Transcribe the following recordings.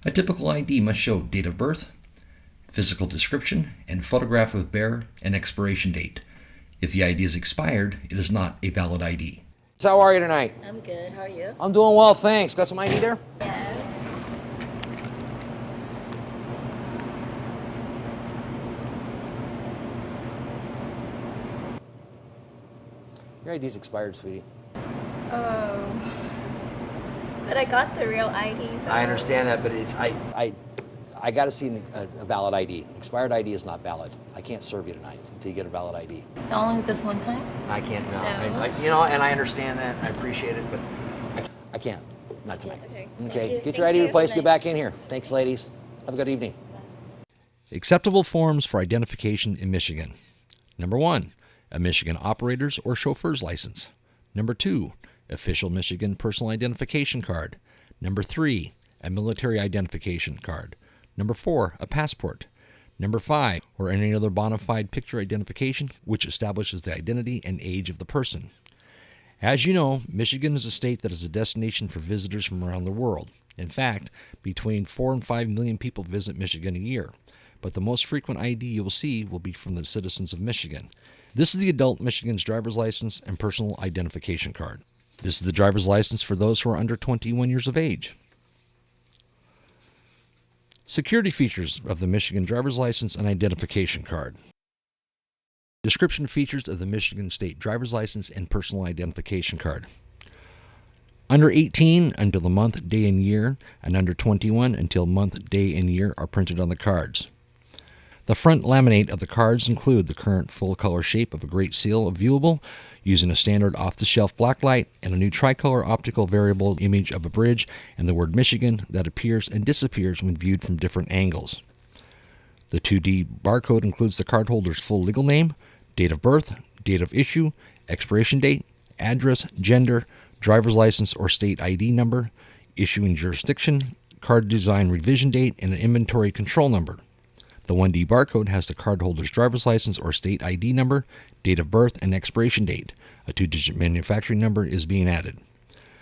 A typical ID must show date of birth, physical description, and photograph of bearer and expiration date. If the ID is expired, it is not a valid ID. So how are you tonight? I'm good. How are you? I'm doing well, thanks. Got some ID there? Yes. Your ID's expired, sweetie. Oh. But I got the real ID though. I understand that, but I got to see a valid ID. Expired ID is not valid. I can't serve you tonight until you get a valid ID. Only this one time? I can't, no. No. And I understand that. I appreciate it, but I can't. Not tonight. Okay. Okay. Get Thank your ID you. replaced. Good Get back in here. Thanks, ladies. Have a good evening. Acceptable forms for identification in Michigan. Number 1, a Michigan operator's or chauffeur's license. Number 2, official Michigan personal identification card. Number 3, a military identification card. Number 4, a passport. Number 5, or any other bona fide picture identification which establishes the identity and age of the person. As you know, Michigan is a state that is a destination for visitors from around the world. In fact, between 4 and 5 million people visit Michigan a year, but the most frequent ID you will see will be from the citizens of Michigan. This is the adult Michigan's driver's license and personal identification card. This is the driver's license for those who are under 21 years of age. Security features of the Michigan driver's license and identification card. Description features of the Michigan State driver's license and personal identification card. Under 18 until the month, day, and year, and under 21 until month, day, and year are printed on the cards. The front laminate of the cards include the current full-color shape of a Great Seal viewable using a standard off-the-shelf blacklight and a new tricolor optical variable image of a bridge and the word Michigan that appears and disappears when viewed from different angles. The 2D barcode includes the cardholder's full legal name, date of birth, date of issue, expiration date, address, gender, driver's license or state ID number, issuing jurisdiction, card design revision date, and an inventory control number. The 1D barcode has the cardholder's driver's license or state ID number, date of birth, and expiration date. A 2-digit manufacturing number is being added.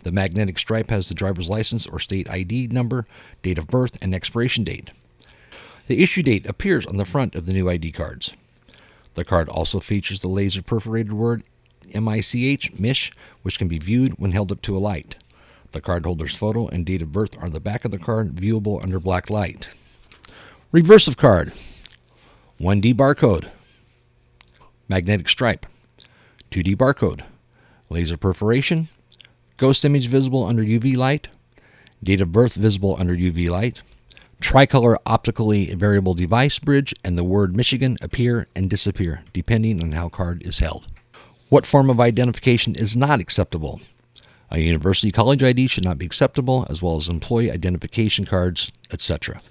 The magnetic stripe has the driver's license or state ID number, date of birth, and expiration date. The issue date appears on the front of the new ID cards. The card also features the laser perforated word MICH, which can be viewed when held up to a light. The cardholder's photo and date of birth are on the back of the card, viewable under black light. Reverse of card. 1D barcode. Magnetic stripe. 2D barcode. Laser perforation. Ghost image visible under UV light. Date of birth visible under UV light. Tricolor optically variable device bridge and the word Michigan appear and disappear depending on how card is held. What form of identification is not acceptable? A university college ID should not be acceptable, as well as employee identification cards, etc.